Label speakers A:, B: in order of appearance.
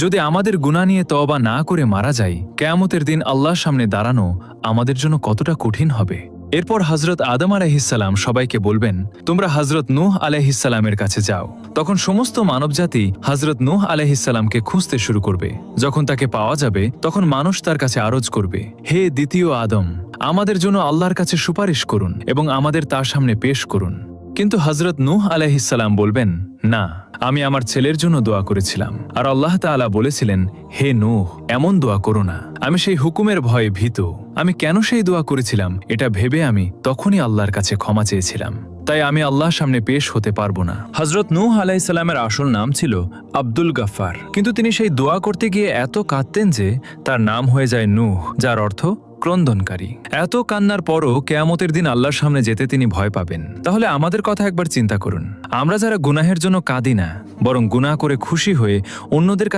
A: যদি আমাদের গুনাহ নিয়ে তওবা না করে মারা যাই, কিয়ামতের দিন আল্লাহর সামনে দাঁড়ানো আমাদের জন্য কতটা কঠিন হবে। এরপর হযরত আদম আলাইহিসসালাম সবাইকে বলবেন, তোমরা হযরত নূহ আলাইহিসসালামের কাছে যাও। তখন সমস্ত মানবজাতি হযরত নূহ আলাইহিসসালামকে খুঁজতে শুরু করবে। যখন তাকে পাওয়া যাবে তখন মানুষ তার কাছে আরজ করবে, হে দ্বিতীয় আদম, আমাদের জন্য আল্লাহর কাছে সুপারিশ করুন এবং আমাদের তার সামনে পেশ করুন। কিন্তু হযরত নূহ আলাইহিসসালাম বলবেন, না, আমি আমার ছেলের জন্য দোয়া করেছিলাম, আর আল্লাহ তাআলা বলেছিলেন, হে নূহ, এমন দোয়া করো না। আমি সেই হুকুমের ভয়ে ভীত। আমি কেন সেই দোয়া করেছিলাম এটা ভেবে আমি তখনই আল্লাহর কাছে ক্ষমা চেয়েছিলাম। তাই আমি আল্লাহর সামনে পেশ হতে পারবো না। হযরত নূহ আলাইহিস সালামের আসল নাম ছিল আব্দুল গাফফার, কিন্তু তিনি সেই দোয়া করতে গিয়ে এত কাঁদতেন যে তার নাম হয়ে যায় নূহ, যার অর্থ ক্রন্দনকারী। এত কান্নার পরও কিয়ামতের দিন আল্লাহর সামনে যেতে তিনি ভয় পাবেন। তাহলে আমাদের কথা একবার চিন্তা করুন, আমরা যারা গুনাহের জন্য কাঁদি না, বরং গুনাহ করে খুশি হয়ে অন্যদের